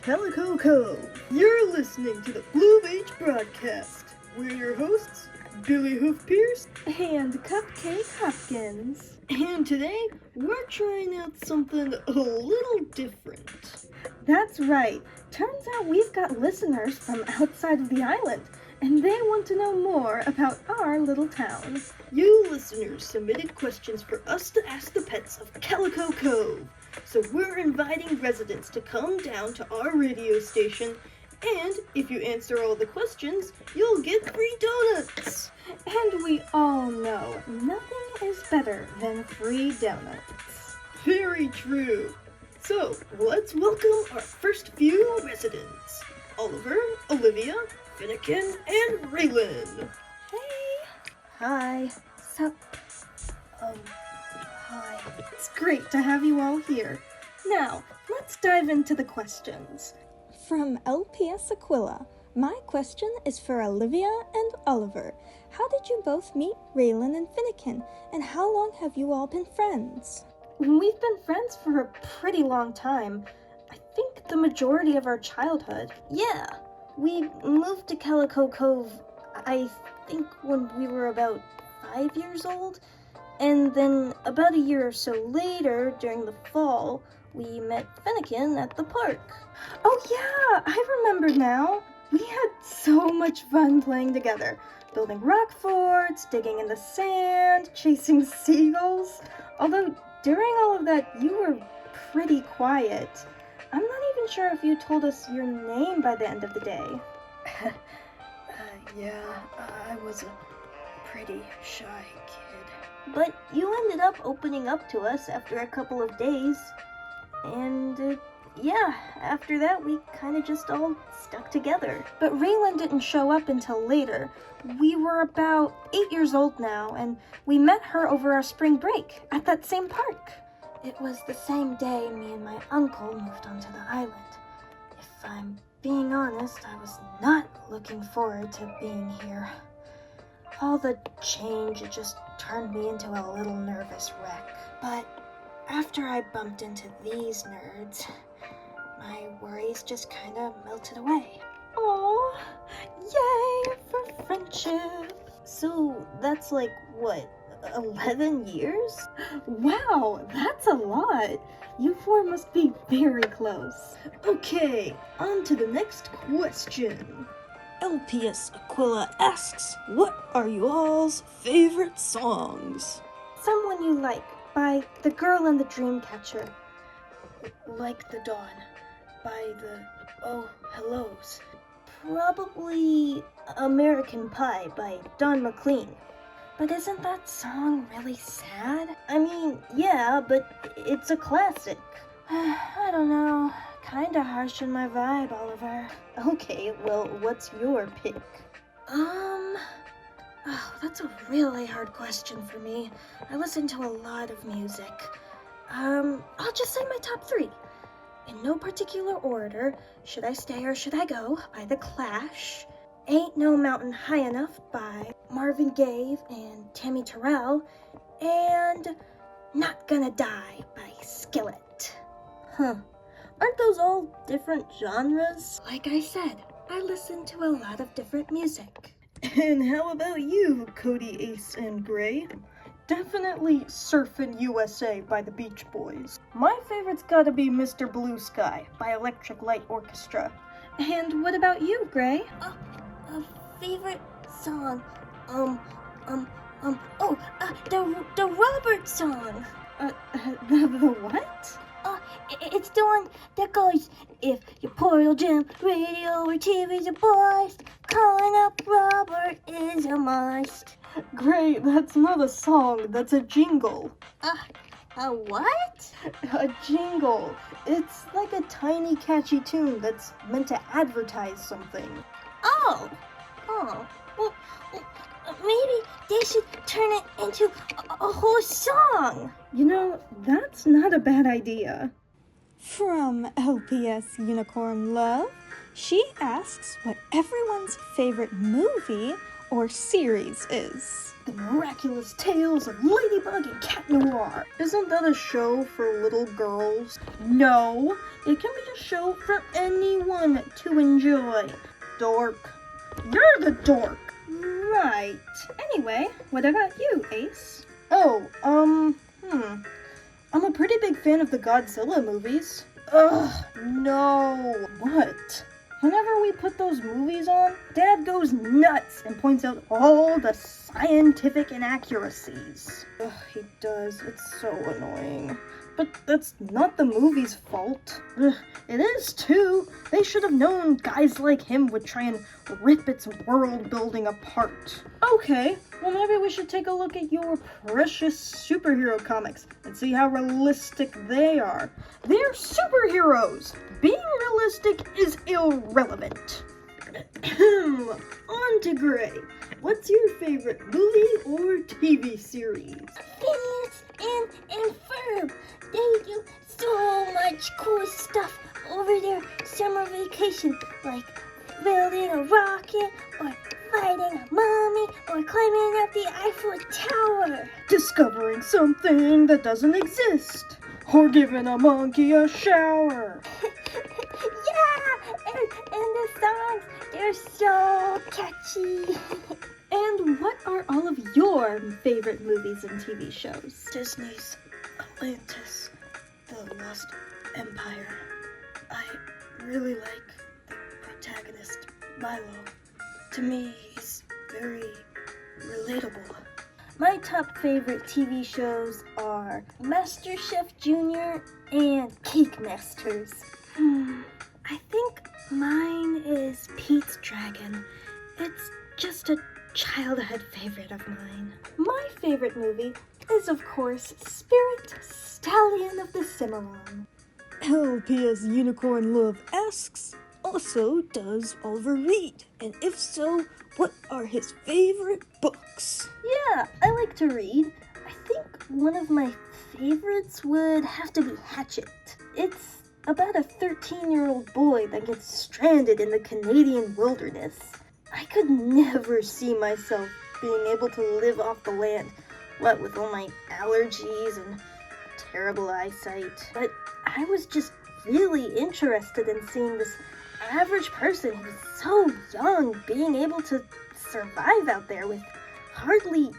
Calico Cove. You're listening to the Blue Beach Broadcast. We're your hosts, Billy Hoofpierce and Cupcake Hopkins. And today, we're trying out something a little different. That's right. Turns out we've got listeners from outside of the island, and they want to know more about our little town. You listeners submitted questions for us to ask the pets of Calico Cove. So we're inviting residents to come down to our radio station, and if you answer all the questions, you'll get free donuts. And we all know nothing is better than free donuts. Very true. So let's welcome our first few residents. Oliver, Olivia, Finnegan, and Raylan. Hey. Hi. Sup? Hi. It's great to have you all here. Now, let's dive into the questions. From LPS Aquila, my question is for Olivia and Oliver. How did you both meet Raylan and Finnegan, and how long have you all been friends? We've been friends for a pretty long time. I think the majority of our childhood. Yeah, we moved to Calico Cove, I think when we were about 5 years old. And then about a year or so later, during the fall, we met Finnegan at the park. Oh yeah, I remember now. We had so much fun playing together. Building rock forts, digging in the sand, chasing seagulls. Although during all of that, you were pretty quiet. I'm not even sure if you told us your name by the end of the day. Yeah, I was a pretty shy kid. But you ended up opening up to us after a couple of days. And, yeah, after that, we kind of just all stuck together. But Raylan didn't show up until later. We were about 8 years old now, and we met her over our spring break at that same park. It was the same day me and my uncle moved onto the island. If I'm being honest, I was not looking forward to being here. All the change, it just turned me into a little nervous wreck. But after I bumped into these nerds, my worries just kind of melted away. Aw, yay for friendship. So that's like, what, 11 years? Wow, that's a lot. You four must be very close. Okay, on to the next question. LPS Aquila asks, what are you all's favorite songs? Someone You Like by The Girl and the Dreamcatcher. Like the Dawn by the Oh Hellos. Probably American Pie by Don McLean. But isn't that song really sad? I mean, yeah, but it's a classic. I don't know. Kinda harsh in my vibe, Oliver. Okay, well, what's your pick? Oh, that's a really hard question for me. I listen to a lot of music. I'll just say my top 3. In no particular order, Should I Stay or Should I Go by The Clash, Ain't No Mountain High Enough by Marvin Gaye and Tammy Terrell, and Not Gonna Die by Skillet. Aren't those all different genres? Like I said, I listen to a lot of different music. And how about you, Cody, Ace, and Gray? Definitely Surfin' USA by the Beach Boys. My favorite's gotta be Mr. Blue Sky by Electric Light Orchestra. And what about you, Gray? A favorite song, the Robert song. The what? It's the one that goes, if your portal jam, radio or TV's a bust, calling up Robert is a must. Gray, that's not a song, that's a jingle. A what? A jingle. It's like a tiny catchy tune that's meant to advertise something. Oh, well, maybe they should turn it into a whole song. You know, that's not a bad idea. From LPS Unicorn Love, she asks what everyone's favorite movie or series is? The Miraculous Tales of Ladybug and Cat Noir. Isn't that a show for little girls? No, it can be a show for anyone to enjoy. Dork. You're the dork. Right. Anyway, what about you, Ace? Oh, I'm a pretty big fan of the Godzilla movies. Ugh, no. What? Whenever we put those movies on, Dad goes nuts and points out all the scientific inaccuracies. Ugh, he does. It's so annoying. But that's not the movie's fault. Ugh, it is too. They should have known guys like him would try and rip its world building apart. Okay, well maybe we should take a look at your precious superhero comics and see how realistic they are. They're superheroes! Being realistic is irrelevant. On to Gray. What's your favorite movie or TV series? Phineas and Ferb. They do so much cool stuff over their summer vacation, like building a rocket, or fighting a mummy, or climbing up the Eiffel Tower. Discovering something that doesn't exist. Or giving a monkey a shower. Yeah! And the songs, they're so catchy. And what are all of your favorite movies and TV shows? Disney's Atlantis, The Lost Empire. I really like the protagonist, Milo. To me, he's very relatable. My top favorite TV shows are MasterChef Junior and Cake Masters. I think mine is Pete's Dragon. It's just a childhood favorite of mine. My favorite movie is, of course, Spirit Stallion of the Cimarron. LPS Unicorn Love asks, also, does Oliver read? And if so, what are his favorite books? Yeah, I like to read. I think one of my favorites would have to be Hatchet. It's about a 13-year-old boy that gets stranded in the Canadian wilderness. I could never see myself being able to live off the land, what with all my allergies and terrible eyesight. But I was just really interested in seeing this average person who's so young being able to survive out there with hardly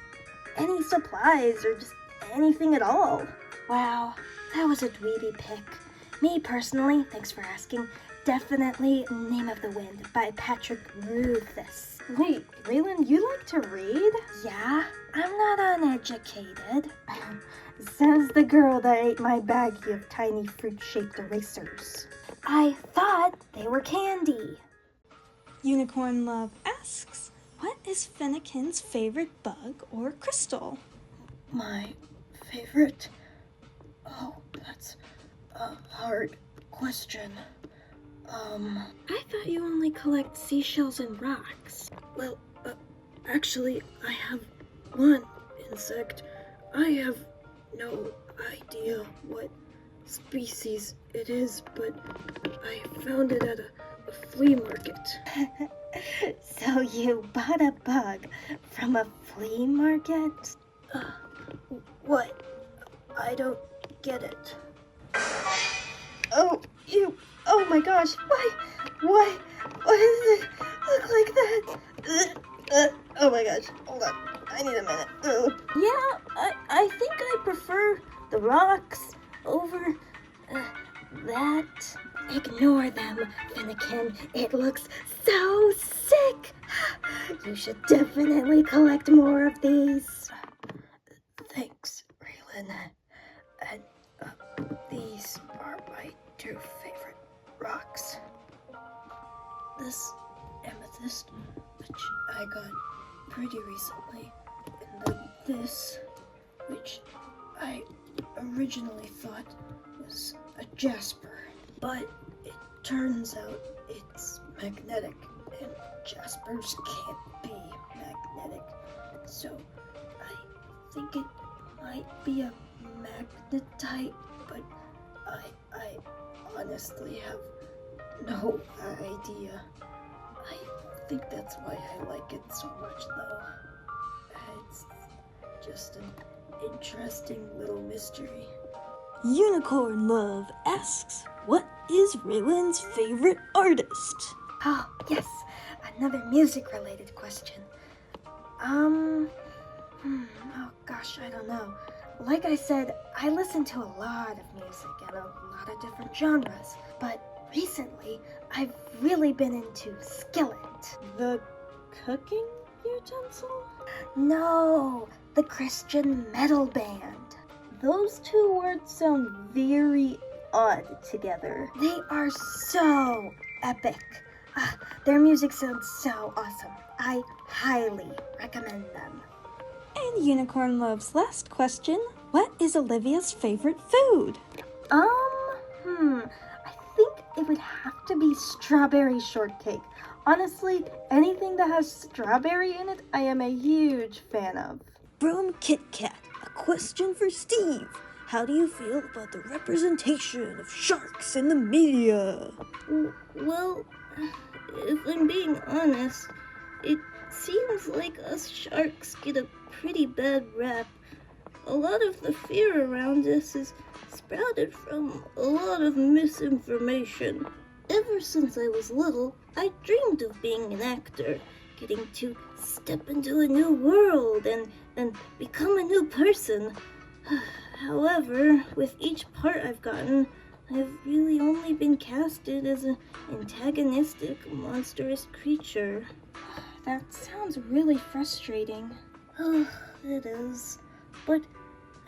any supplies or just anything at all. Wow, that was a dweeby pick. Me personally, thanks for asking, definitely Name of the Wind by Patrick Rothfuss. Wait, Raylan, you like to read? Yeah, I'm not uneducated. Says the girl that ate my baggie of tiny fruit-shaped erasers. I thought they were candy. Unicorn Love asks, what is Finnegan's favorite bug or crystal? My favorite? Oh, that's a hard question. I thought you only collect seashells and rocks. Well, actually, I have one insect. I have no idea what species it is, but I found it at a flea market. So you bought a bug from a flea market? What? I don't get it. Oh, you. Oh my gosh. Why does it look like that? Oh my gosh. Hold on. I need a minute. Yeah, I think I prefer the rocks over that. Ignore them, Finnegan. It looks so sick. You should definitely collect more of these. Thanks, Raylan. And these are my two favorite rocks. This amethyst, which I got pretty recently, and then this, which I originally thought was a jasper, but it turns out it's magnetic, and jaspers can't be magnetic, so I think it might be a magnetite, but I honestly have no idea. I think that's why I like it so much, though. It's just an interesting little mystery. Unicorn Love asks, what is Raylan's favorite artist? Oh, yes, another music-related question. Oh gosh, I don't know. Like I said, I listen to a lot of music and a lot of different genres, but recently I've really been into Skillet. The cooking utensil? No, the Christian metal band. Those two words sound very odd together. They are so epic. Their music sounds so awesome. I highly recommend them. And Unicorn Love's last question, what is Olivia's favorite food? I think it would have to be strawberry shortcake. Honestly, anything that has strawberry in it, I am a huge fan of. From Kit Kat, a question for Steve. How do you feel about the representation of sharks in the media? Well, if I'm being honest, it seems like us sharks get a pretty bad rap. A lot of the fear around us is sprouted from a lot of misinformation. Ever since I was little, I dreamed of being an actor, getting to step into a new world and become a new person. However, with each part I've gotten, I've really only been casted as an antagonistic, monstrous creature. That sounds really frustrating. Oh, it is. But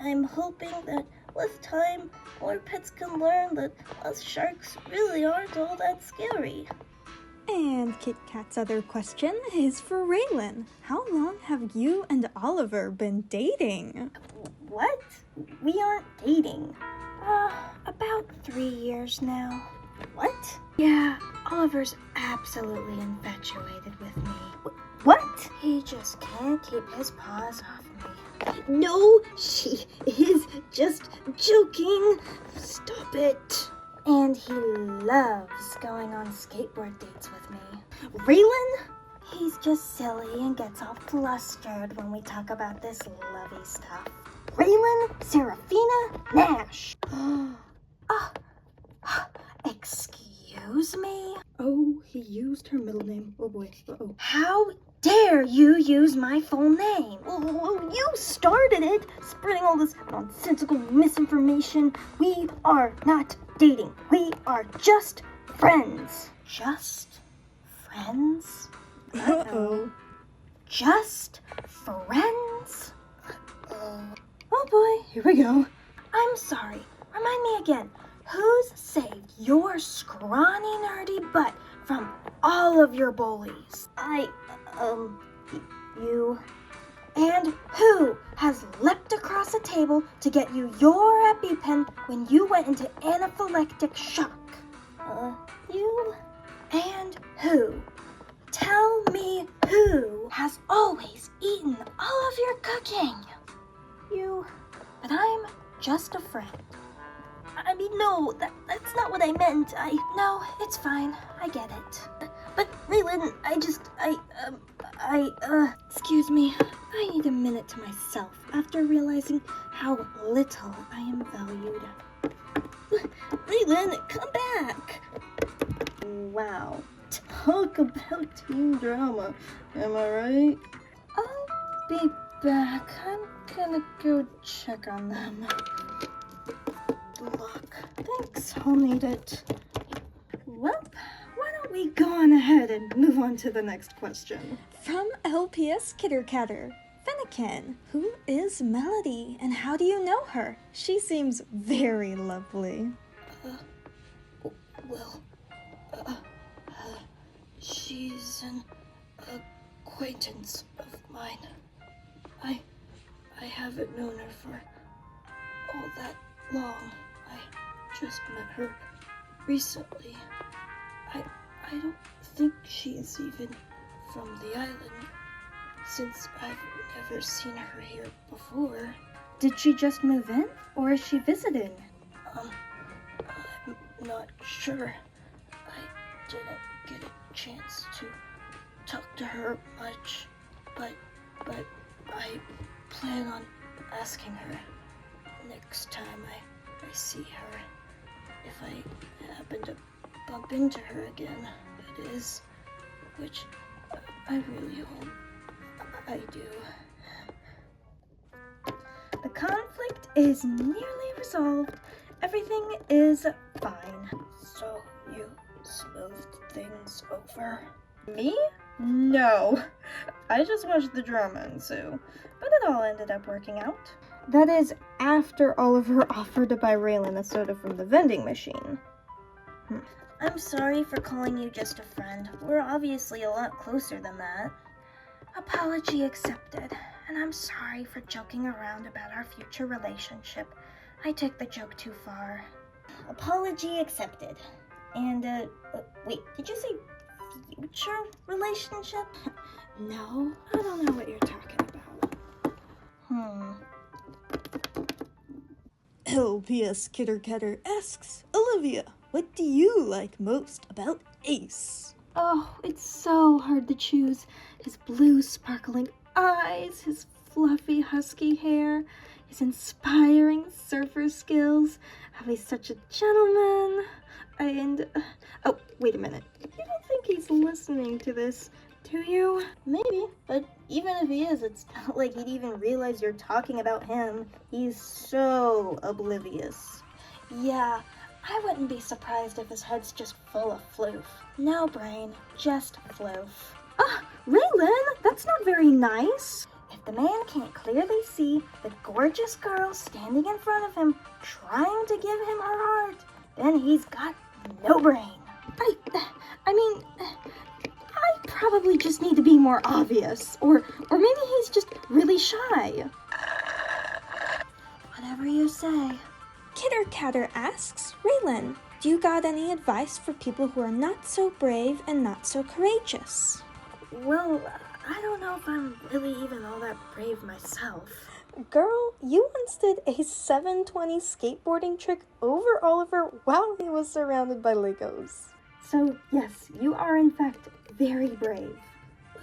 I'm hoping that with time, more pets can learn that us sharks really aren't all that scary. And Kit Kat's other question is for Raylan. How long have you and Oliver been dating? What? We aren't dating. About 3 years now. What? Yeah, Oliver's absolutely infatuated with me. What? He just can't keep his paws off me. No, she is just joking. Stop it. And he loves going on skateboard dates with me. Raylan? He's just silly and gets all flustered when we talk about this lovey stuff. Raylan Serafina Nash. Excuse me? Oh, he used her middle name. Oh boy. Uh-oh. How dare you use my full name? Oh, you started it, spreading all this nonsensical misinformation. We are not dating. We are just friends. Just friends? Uh-oh. Just friends? Oh boy, here we go. I'm sorry. Remind me again. Who's saved your scrawny nerdy butt from all of your bullies? You. And who has leapt across a table to get you your EpiPen when you went into anaphylactic shock? You. And who? Tell me who has always eaten all of your cooking? You. But I'm just a friend. I mean, no, that's not what I meant. No, it's fine. I get it. But Raylan, Excuse me. I need a minute to myself after realizing how little I am valued. Raylan, come back. Wow. Talk about teen drama. Am I right? I'll be back. I'm gonna go check on them. Good luck. Thanks, I'll need it. Well, why don't we go on ahead and move on to the next question? From LPS Kittercatter, Fennekin, who is Melody and how do you know her? She seems very lovely. She's an acquaintance of mine. I haven't known her for all that long. I just met her recently. I don't think she's even from the island, since I've never seen her here before. Did she just move in, or is she visiting? I'm not sure. I didn't get a chance to talked to her much, but I plan on asking her next time I see her. If I happen to bump into her again, that is, which I really hope I do. The conflict is nearly resolved. Everything is fine. So, you smoothed things over? Me? No. I just watched the drama ensue, but it all ended up working out. That is after Oliver offered to buy Raylan a soda from the vending machine. I'm sorry for calling you just a friend. We're obviously a lot closer than that. Apology accepted, and I'm sorry for joking around about our future relationship. I took the joke too far. Apology accepted. And, wait, did you say future relationship? No, I don't know what you're talking about. LPS Kittercatter asks, Olivia, what do you like most about Ace? Oh, it's so hard to choose. His blue sparkling eyes, his fluffy husky hair, his inspiring surfer skills, how he's such a gentleman, and... oh, wait a minute. You don't think he's listening to this, do you? Maybe, but even if he is, it's not like he'd even realize you're talking about him. He's so oblivious. Yeah, I wouldn't be surprised if his head's just full of floof. No brain, just floof. Ah, Raylan, that's not very nice. If the man can't clearly see the gorgeous girl standing in front of him trying to give him her heart, then he's got no brain. I mean, I probably just need to be more obvious, or maybe he's just really shy. Whatever you say. Kittercatter asks, Raylan, do you got any advice for people who are not so brave and not so courageous? Well, I don't know if I'm really even all that brave myself. Girl, you once did a 720 skateboarding trick over Oliver while he was surrounded by Legos. So, yes, you are in fact very brave.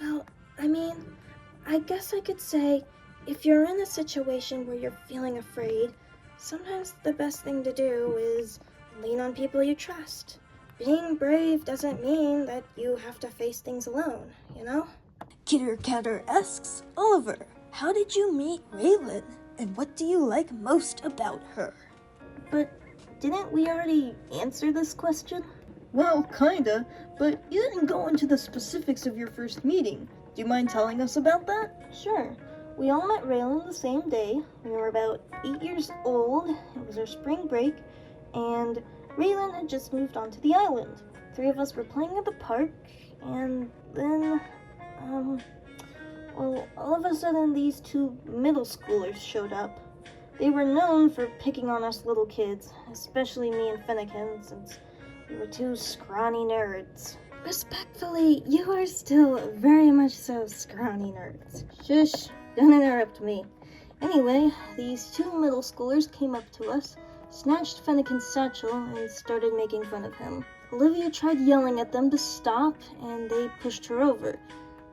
Well, I mean, I guess I could say, if you're in a situation where you're feeling afraid, sometimes the best thing to do is lean on people you trust. Being brave doesn't mean that you have to face things alone, you know? Kittercatter asks, Oliver, how did you meet Raylan, and what do you like most about her? But didn't we already answer this question? Well, kinda, but you didn't go into the specifics of your first meeting. Do you mind telling us about that? Sure. We all met Raylan the same day. We were about 8 years old. It was our spring break, and Raylan had just moved onto the island. 3 of us were playing at the park, and then, well, all of a sudden these 2 middle schoolers showed up. They were known for picking on us little kids, especially me and Finnegan, since we were 2 scrawny nerds. Respectfully, you are still very much so scrawny nerds. Shush, don't interrupt me. Anyway, these 2 middle schoolers came up to us, snatched Finnegan's satchel, and started making fun of him. Olivia tried yelling at them to stop, and they pushed her over.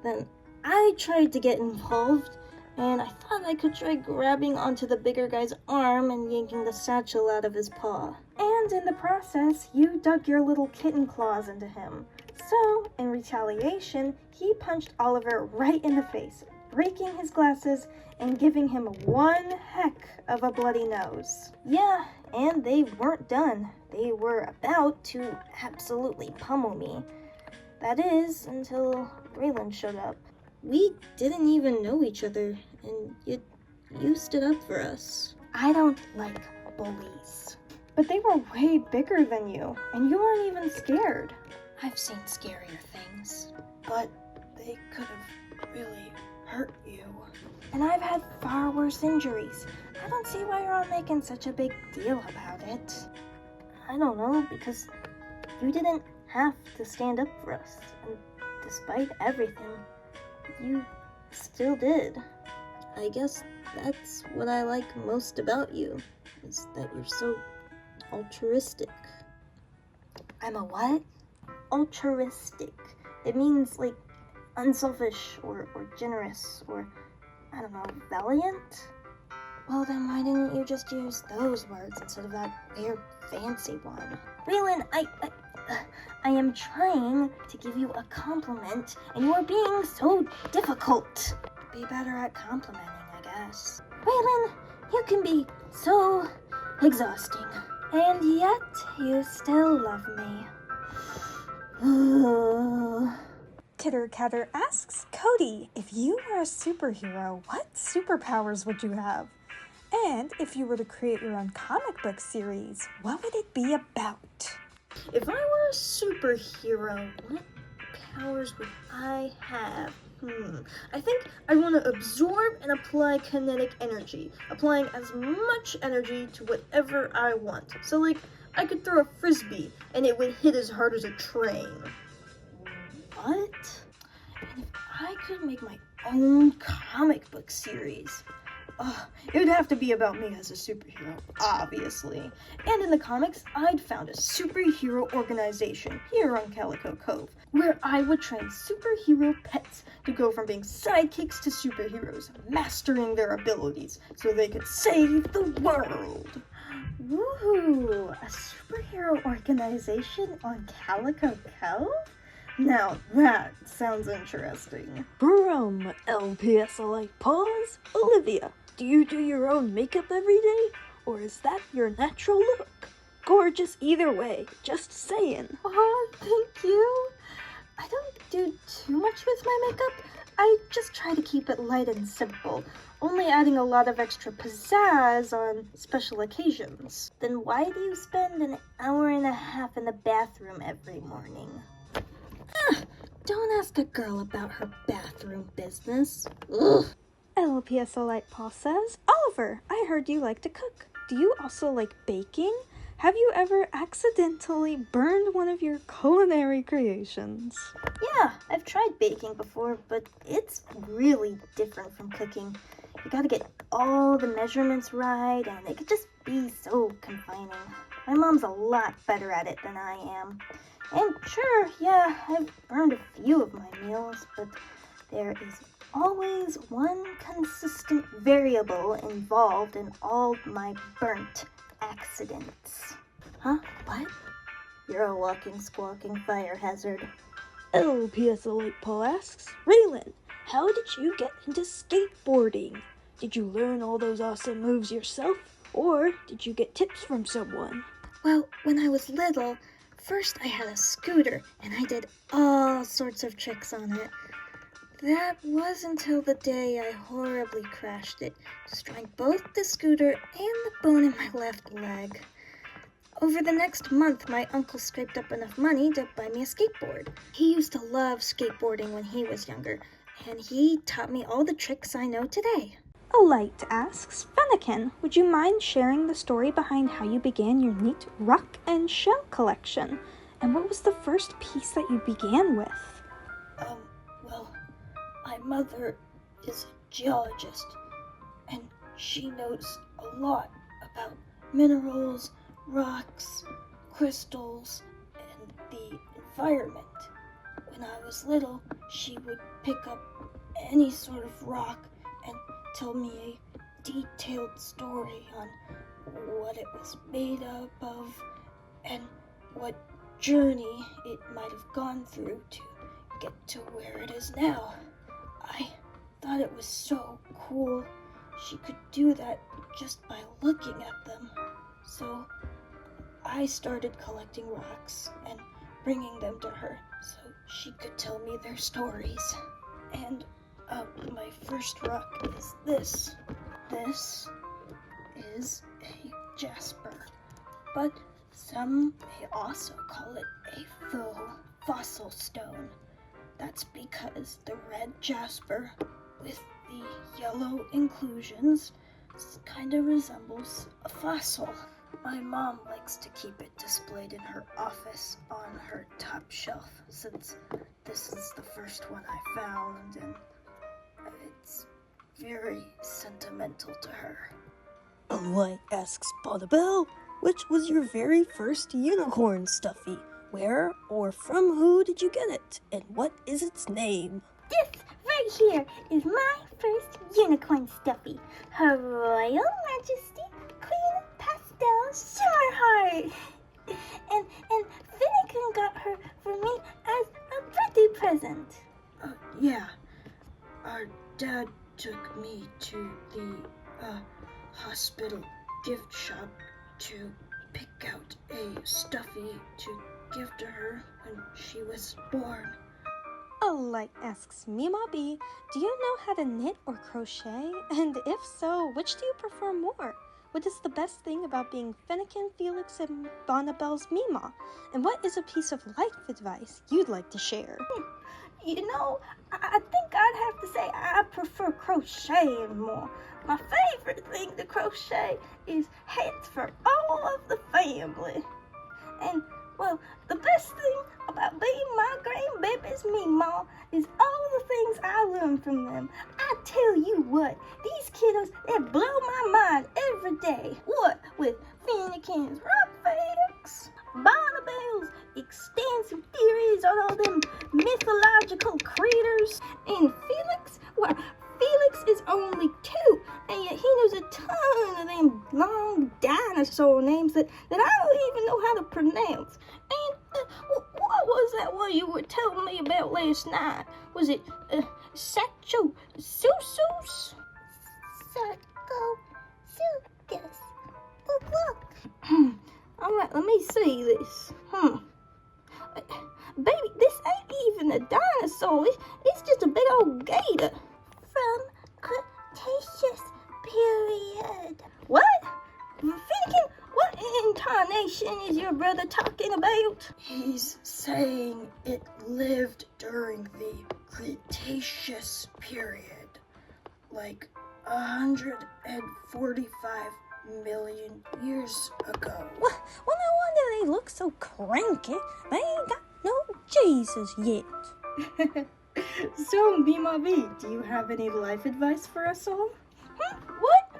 Then I tried to get involved, and I thought I could try grabbing onto the bigger guy's arm and yanking the satchel out of his paw. And in the process, you dug your little kitten claws into him. So, in retaliation, he punched Oliver right in the face, breaking his glasses and giving him one heck of a bloody nose. Yeah, and they weren't done. They were about to absolutely pummel me. That is, until Raylan showed up. We didn't even know each other, and yet you stood up for us. I don't like bullies. But they were way bigger than you, and you weren't even scared. I've seen scarier things. But they could have really hurt you. And I've had far worse injuries. I don't see why you're all making such a big deal about it. I don't know, because you didn't have to stand up for us, and despite everything, you still did. I guess that's what I like most about you, is that you're so altruistic. I'm a what? Altruistic. It means, like, unselfish or generous or, I don't know, valiant? Well, then why didn't you just use those words instead of that weird fancy one? Raylan, I am trying to give you a compliment, and you are being so difficult. Be better at complimenting, I guess. Raylan, you can be so exhausting, and yet you still love me. Titter Catter asks Cody, if you were a superhero, what superpowers would you have? And if you were to create your own comic book series, what would it be about? If I were a superhero, what powers would I have? I think I want to absorb and apply kinetic energy, applying as much energy to whatever I want. So, like, I could throw a frisbee and it would hit as hard as a train. What? And if I could make my own comic book series, it would have to be about me as a superhero, obviously. And in the comics, I'd found a superhero organization here on Calico Cove, where I would train superhero pets to go from being sidekicks to superheroes, mastering their abilities so they could save the world. Woohoo! A superhero organization on Calico Cove? Now that sounds interesting. From LPS Alike Pause, Olivia, do you do your own makeup every day? Or is that your natural look? Gorgeous either way, just saying. Oh, thank you. I don't do too much with my makeup. I just try to keep it light and simple, only adding a lot of extra pizzazz on special occasions. Then why do you spend an hour and a half in the bathroom every morning? Don't ask a girl about her bathroom business. Ugh. LPS Light Paul says, Oliver, I heard you like to cook. Do you also like baking? Have you ever accidentally burned one of your culinary creations? Yeah, I've tried baking before, but it's really different from cooking. You gotta get all the measurements right, and it could just be so confining. My mom's a lot better at it than I am. And sure, yeah, I've burned a few of my meals, but there is always one consistent variable involved in all my burnt accidents. Huh? What? You're a walking, squawking fire hazard. LPS Alike Paul asks, Raylan, how did you get into skateboarding? Did you learn all those awesome moves yourself? Or did you get tips from someone? Well, when I was little, first I had a scooter, and I did all sorts of tricks on it. That was until the day I horribly crashed it, destroying both the scooter and the bone in my left leg. Over the next month, my uncle scraped up enough money to buy me a skateboard. He used to love skateboarding when he was younger, and he taught me all the tricks I know today. A Light asks, Fennekin, would you mind sharing the story behind how you began your neat rock and shell collection? And what was the first piece that you began with? Well, my mother is a geologist, and she knows a lot about minerals, rocks, crystals, and the environment. When I was little, she would pick up any sort of rock and tell me a detailed story on what it was made up of and what journey it might have gone through to get to where it is now. I thought it was so cool she could do that just by looking at them. So I started collecting rocks and bringing them to her so she could tell me their stories. And my first rock is this. This is a jasper, but some may also call it a faux fossil stone. That's because the red jasper with the yellow inclusions kind of resembles a fossil. My mom likes to keep it displayed in her office on her top shelf, since this is the first one I found, and it's very sentimental to her. Alike asks Bonnabelle, which was your very first unicorn stuffy? Where or from who did you get it? And what is its name? This right here is my first unicorn stuffy. Her Royal Majesty Queen Pastel Shimmerheart. And Finnegan got her for me as a birthday present. Yeah. Our dad took me to the hospital gift shop to pick out a stuffy to give to her when she was born. Alright, asks Mima B, do you know how to knit or crochet? And if so, which do you prefer more? What is the best thing about being Finnegan, Felix, and Bonnabelle's Mima? And what is a piece of life advice you'd like to share? You know, I think I'd have to say I prefer crocheting more. My favorite thing to crochet is hats for all of the family. And, well, the best thing about being my grandbaby's Mima is all the things I learned from them. I tell you what, these kiddos, they blow my mind every day. What with Finnegan's rock facts, Bonnabelle's extensive theories on all them mythological creatures, and Felix, well, Felix is only 2, and yet he knows a ton of them long dinosaur names that I don't even know how to pronounce. And what was that one you were telling me about last night? Was it Sacho Susus? Sarcosuchus. Alright, let me see this. Baby, this ain't even a dinosaur. It's just a big old gator. From Cretaceous period. What? Finnegan, what incarnation is your brother talking about? He's saying it lived during the Cretaceous period, like 145 million years ago. Well, no wonder they look so cranky. They ain't got no Jesus yet. So, Mima B, do you have any life advice for us all? What?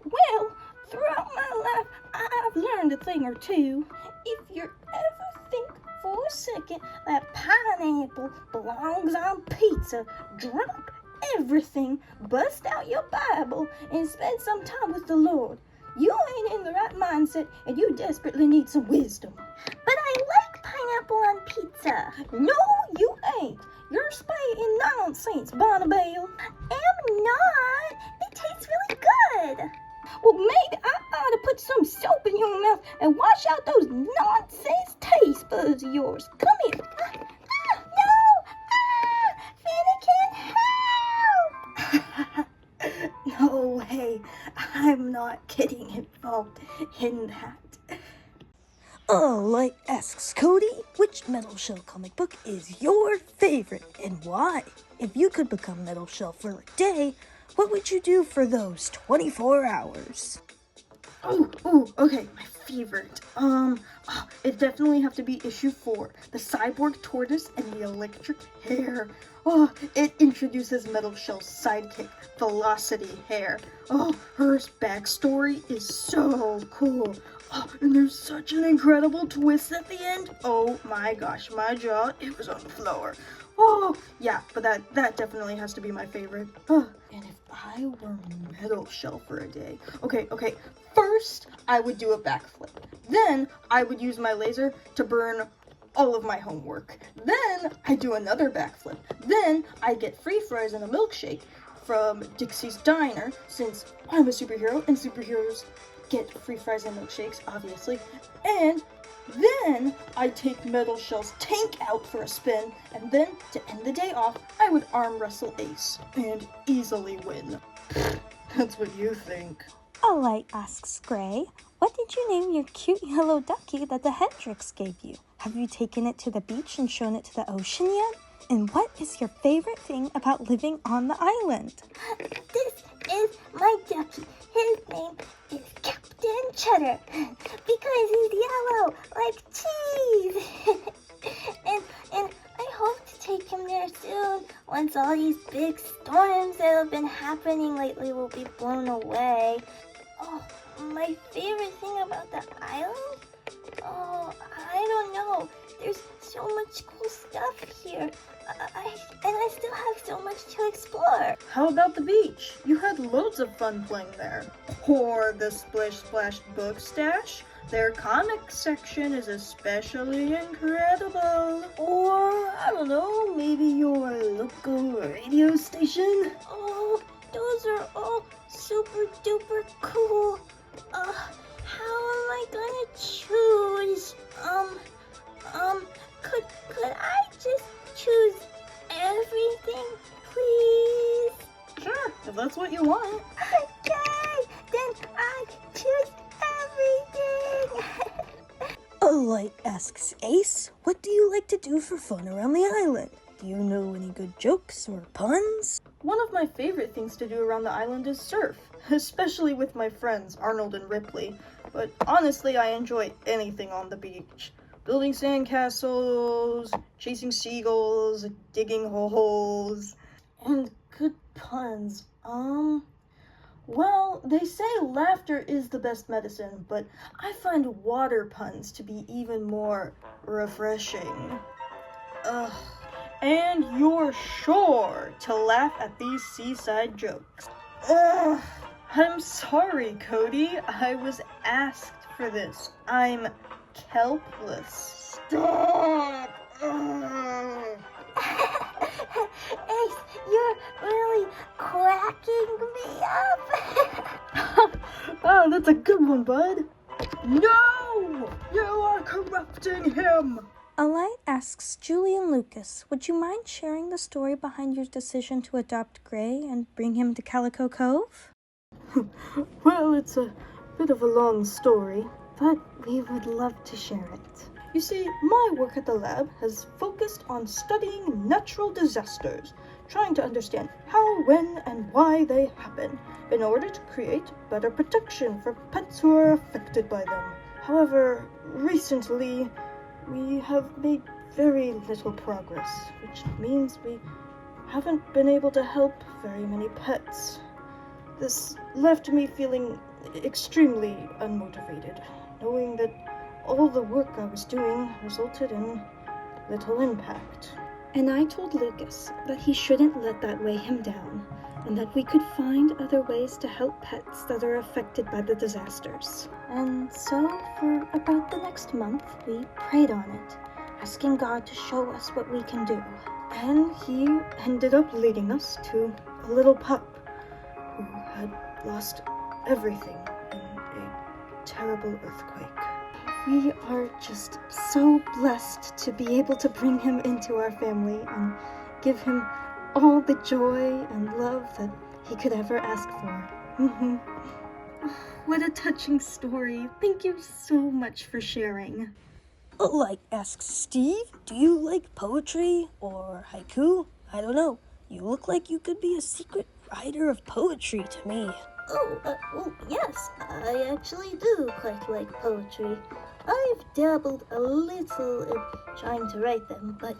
Well, throughout my life, I've learned a thing or two. If you ever think for a second that pineapple belongs on pizza, drop everything, bust out your Bible, and spend some time with the Lord. You ain't in the right mindset, and you desperately need some wisdom. But I like pineapple on pizza. No, you ain't. You're spitting nonsense, Bonnabelle. I'm not. It tastes really good. Well, maybe I ought to put some soap in your mouth and wash out those nonsense taste buds of yours. Come here. Finnegan, help! No way. I'm not getting involved in that. Alright, asks Cody, which Metal Shell comic book is your favorite and why? If you could become Metal Shell for a day, what would you do for those 24 hours? Okay, my favorite. It definitely have to be issue 4, the cyborg tortoise and the electric hair. Oh, it introduces Metal Shell's sidekick, Velocity Hair. Oh, her backstory is so cool. Oh, and there's such an incredible twist at the end. Oh my gosh, my jaw, it was on the floor. Oh, yeah, but that definitely has to be my favorite. Oh, and if I were Metal Shell for a day, okay, first I would do a backflip. Then I would use my laser to burn all of my homework. Then I do another backflip. Then I get free fries and a milkshake from Dixie's Diner, since I'm a superhero and superheroes get free fries and milkshakes, obviously. And then I take Metal Shell's tank out for a spin, and then to end the day off, I would arm wrestle Ace and easily win. That's what you think. Alright, asks Gray, what did you name your cute yellow ducky that the Hendrix gave you? Have you taken it to the beach and shown it to the ocean yet? And what is your favorite thing about living on the island? This is my ducky. His name is Captain Cheddar because he's yellow like cheese. and I hope to take him there soon once all these big storms that have been happening lately will be blown away. Oh, my favorite thing about the island? Oh, I don't know. There's so much cool stuff here. I so much to explore. How about the beach? You had loads of fun playing there. Or the Splish Splash book stash. Their comic section is especially incredible. Or, I don't know, maybe your local radio station? Oh, those are all super duper cool. How am I gonna choose? Could I just choose everything, please? Sure, if that's what you want. Okay, then I choose everything. Light asks Ace, what do you like to do for fun around the island? Do you know any good jokes or puns? One of my favorite things to do around the island is surf, especially with my friends Arnold and Ripley. But honestly, I enjoy anything on the beach. Building sandcastles, chasing seagulls, digging holes, and good puns. Well, they say laughter is the best medicine, but I find water puns to be even more refreshing. And you're sure to laugh at these seaside jokes. I'm sorry, Cody. I was asked for this. I'm kelpless. Stop! Ace, you're really cracking me up. Oh, that's a good one, bud. No! You are corrupting him! Alight asks Julie and Lucas, would you mind sharing the story behind your decision to adopt Gray and bring him to Calico Cove? Well, it's a bit of a long story, but we would love to share it. You see, my work at the lab has focused on studying natural disasters, trying to understand how, when, and why they happen, in order to create better protection for pets who are affected by them. However, recently, we have made very little progress, which means we haven't been able to help very many pets. This left me feeling extremely unmotivated, knowing that all the work I was doing resulted in little impact. And I told Lucas that he shouldn't let that weigh him down, and that we could find other ways to help pets that are affected by the disasters. And so, for about the next month, we prayed on it, asking God to show us what we can do. And he ended up leading us to a little pup who had lost everything in a terrible earthquake. We are just so blessed to be able to bring him into our family and give him all the joy and love that he could ever ask for. What a touching story. Thank you so much for sharing. Light asks Steve, do you like poetry or haiku? I don't know. You look like you could be a secret writer of poetry to me. Well, yes, I actually do quite like poetry. I've dabbled a little in trying to write them, but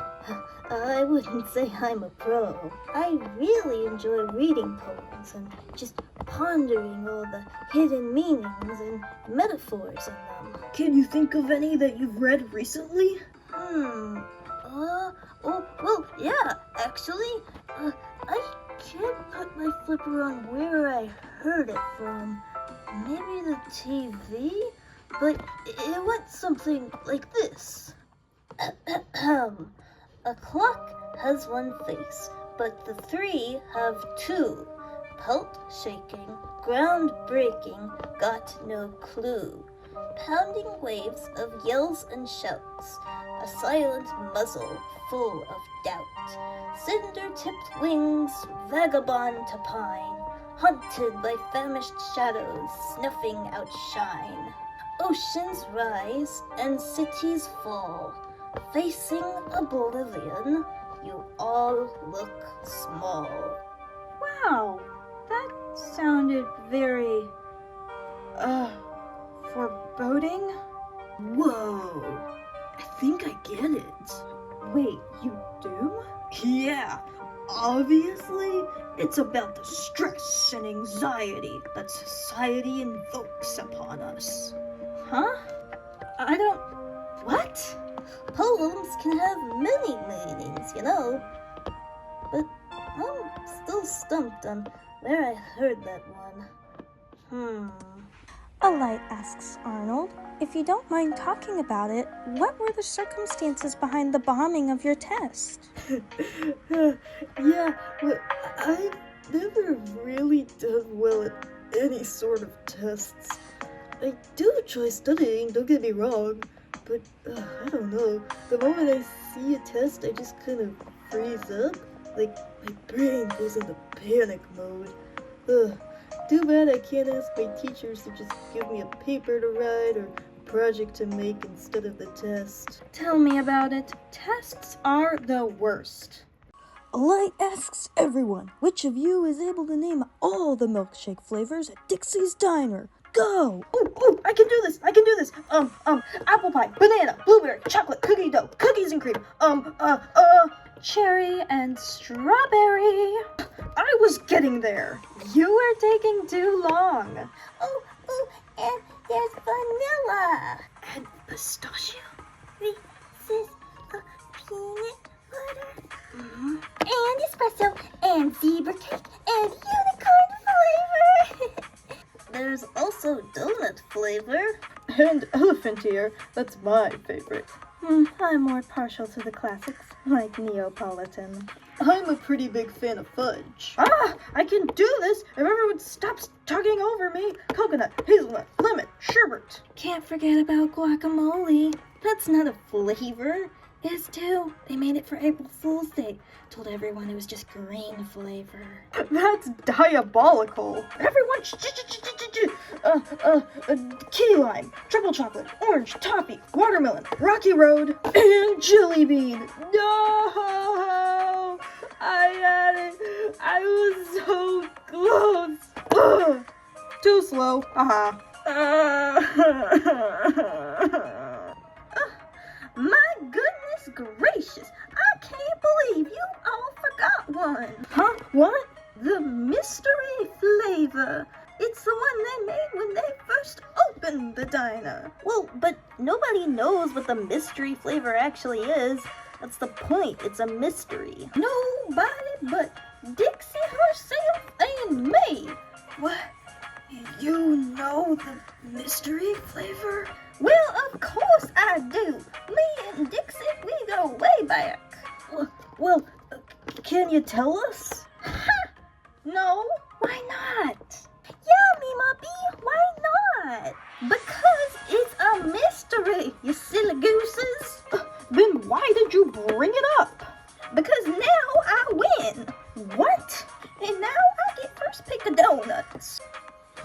I wouldn't say I'm a pro. I really enjoy reading poems and just pondering all the hidden meanings and metaphors in them. Can you think of any that you've read recently? Well, yeah, actually, I can't put my flipper on where I heard it from. Maybe the TV? But it went something like this. A clock has one face, but the three have two. Pelt shaking, ground breaking, got no clue. Pounding waves of yells and shouts, a silent muzzle full of doubt. Cinder tipped wings, vagabond to pine, haunted by famished shadows, snuffing outshine. Oceans rise and cities fall. Facing oblivion, you all look small. Wow, that sounded very, foreboding? Whoa, I think I get it. Wait, you do? Yeah, obviously, it's about the stress and anxiety that society invokes upon us. Huh? I don't... What? Poems can have many meanings, you know. But I'm stumped on where I heard that one. Alight asks Arnold, if you don't mind talking about it, what were the circumstances behind the bombing of your test? Yeah, well, I've never really done well at any sort of tests. I do enjoy studying, don't get me wrong, but I don't know. The moment I see a test, I just kind of freeze up. Like, my brain goes into panic mode. Too bad I can't ask my teachers to just give me a paper to write or a project to make instead of the test. Tell me about it. Tests are the worst. Alight asks everyone, which of you is able to name all the milkshake flavors at Dixie's Diner? Go! Oh, I can do this! Apple pie, banana, blueberry, chocolate, cookie dough, cookies and cream, Cherry and strawberry. I was getting there. You were taking too long. And there's vanilla. and pistachio. This is peanut butter. And espresso. And zebra cake. And unicorn flavor. There's also donut flavor. And elephant ear, that's my favorite. I'm more partial to the classics, like Neapolitan. I'm a pretty big fan of fudge. I can do this if everyone stops talking over me. Coconut, hazelnut, lemon, sherbet. Can't forget about guacamole. That's not a flavor. Is too. They made it for April Fool's Day. Told everyone it was just green flavor. That's diabolical. Everyone, key lime, triple chocolate, orange, toffee, watermelon, rocky road, and jelly bean. No, I had it. I was so close. Too slow. My goodness gracious! I can't believe you all forgot one. Huh? What? The mystery flavor. It's the one they made when they first opened the diner. Well, but nobody knows what the mystery flavor actually is. That's the point. It's a mystery. Nobody but Dixie herself and me. What? You know the mystery flavor? Well, of course I do. Me and Dixie, we go way back. Well, can you tell us? Ha! No. Why not? Yeah, Mima B, why not? Because it's a mystery, you silly gooses. Then why did you bring it up? Because now I win. What? And now I get first pick of donuts.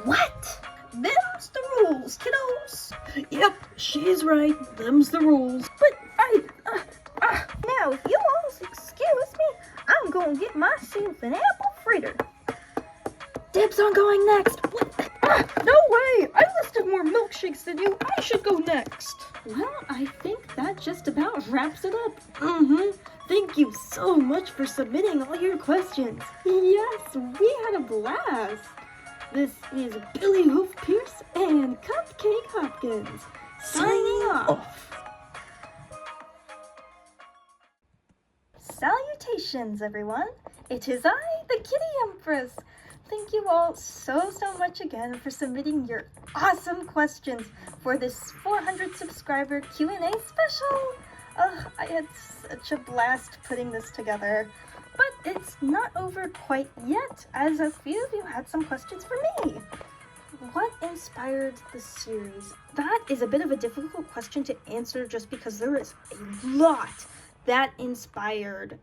What? Them's the rules, kiddos. Yep, she's right. Them's the rules. But now, if you all excuse me, I'm gonna get myself an apple fritter. Dibs on going next. No way! I listed more milkshakes than you. I should go next. Well, I think that just about wraps it up. Thank you so much for submitting all your questions. Yes, we had a blast. This is Billy Hoof Pierce and Cupcake Hopkins signing off. Salutations, everyone. It is I, the Kitty Empress. Thank you all so much again for submitting your awesome questions for this 400 subscriber Q&A special. I had such a blast putting this together. But it's not over quite yet, as a few of you had some questions for me. What inspired the series? That is a bit of a difficult question to answer just because there is a lot that inspired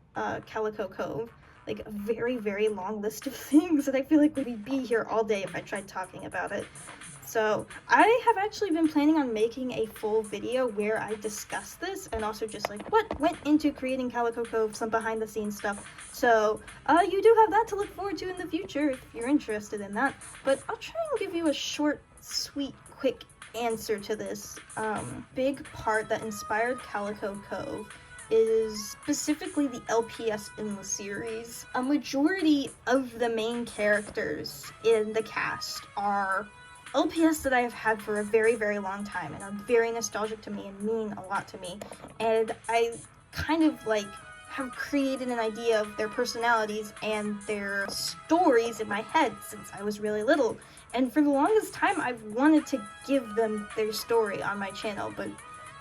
Calico Cove. Like a very, very long list of things that I feel like we'd be here all day if I tried talking about it. So I have actually been planning on making a full video where I discuss this and also just like what went into creating Calico Cove, some behind the scenes stuff. So you do have that to look forward to in the future if you're interested in that. But I'll try and give you a short, sweet, quick answer to this. Big part that inspired Calico Cove is specifically the LPS in the series. A majority of the main characters in the cast are LPS that I have had for a very, very long time and are very nostalgic to me and mean a lot to me. And I kind of like have created an idea of their personalities and their stories in my head since I was really little. And for the longest time, I've wanted to give them their story on my channel, but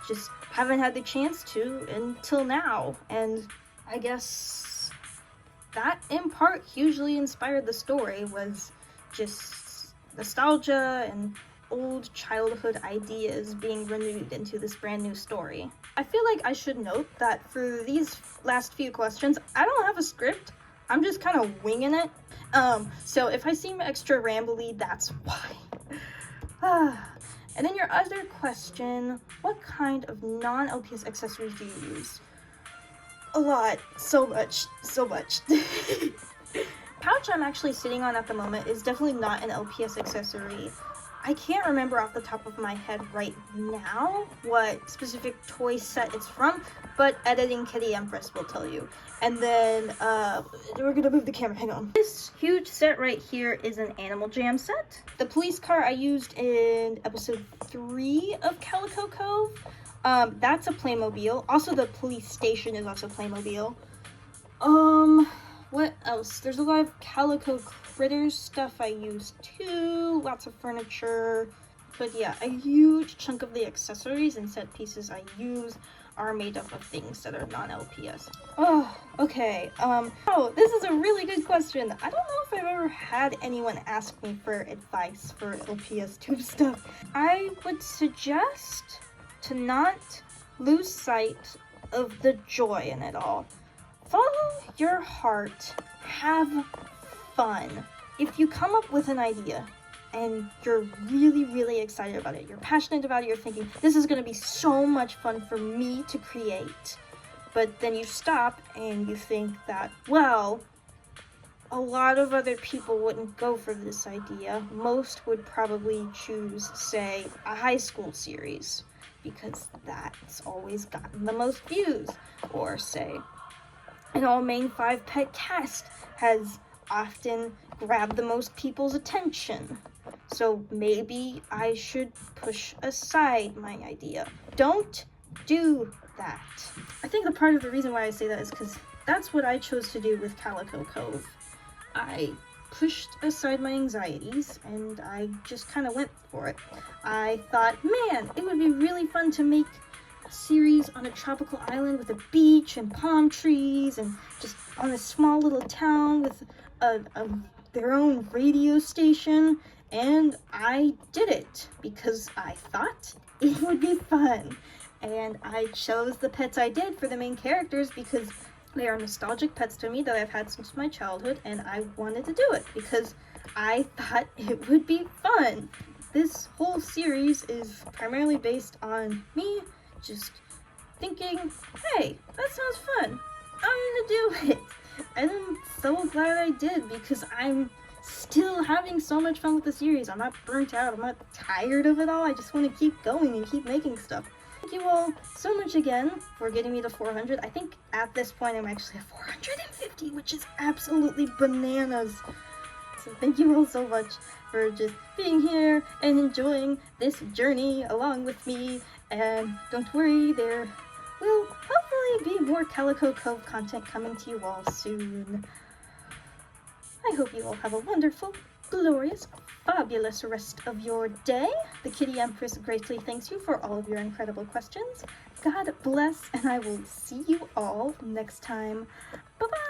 just haven't had the chance to until now. And I guess that in part hugely inspired the story, was just nostalgia and old childhood ideas being renewed into this brand new story. I feel like I should note that for these last few questions, I don't have a script. I'm just kind of winging it. So if I seem extra rambly, that's why. And then your other question, what kind of non-LPS accessories do you use? A lot. So much. Pouch I'm actually sitting on at the moment is definitely not an LPS accessory. I can't remember off the top of my head right now what specific toy set it's from, but Editing Kitty Empress will tell you. And then, we're gonna move the camera, hang on. This huge set right here is an Animal Jam set. The police car I used in episode 3 of Calico Cove, that's a Playmobil. Also, the police station is also Playmobil. What else? There's a lot of Calico Critters stuff I use too, lots of furniture, but yeah, a huge chunk of the accessories and set pieces I use are made up of things that are non-LPS. Oh, okay, oh, this is a really good question. I don't know if I've ever had anyone ask me for advice for LPS tube stuff. I would suggest to not lose sight of the joy in it all. Follow your heart. Have fun. If you come up with an idea and you're really, really excited about it, you're passionate about it, you're thinking, this is going to be so much fun for me to create, but then you stop and you think that, well, a lot of other people wouldn't go for this idea. Most would probably choose, say, a high school series, because that's always gotten the most views, or say, an all-main 5-pet cast has often grabbed the most people's attention. So maybe I should push aside my idea. Don't do that. I think the part of the reason why I say that is because that's what I chose to do with Calico Cove. I pushed aside my anxieties and I just kind of went for it. I thought, man, it would be really fun to make series on a tropical island with a beach and palm trees and just on a small little town with their own radio station, and I did it because I thought it would be fun. And I chose the pets I did for the main characters because they are nostalgic pets to me that I've had since my childhood, and I wanted to do it because I thought it would be fun. This whole series is primarily based on me just thinking, hey, that sounds fun, I'm gonna do it. And I'm so glad I did because I'm still having so much fun with the series. I'm not burnt out, I'm not tired of it all. I just want to keep going and keep making stuff. Thank you all so much again for getting me to 400. I think at this point I'm actually at 450, which is absolutely bananas. So thank you all so much for just being here and enjoying this journey along with me. And don't worry, there will hopefully be more Calico Cove content coming to you all soon. I hope you all have a wonderful, glorious, fabulous rest of your day. The Kitty Empress greatly thanks you for all of your incredible questions. God bless, and I will see you all next time. Bye-bye!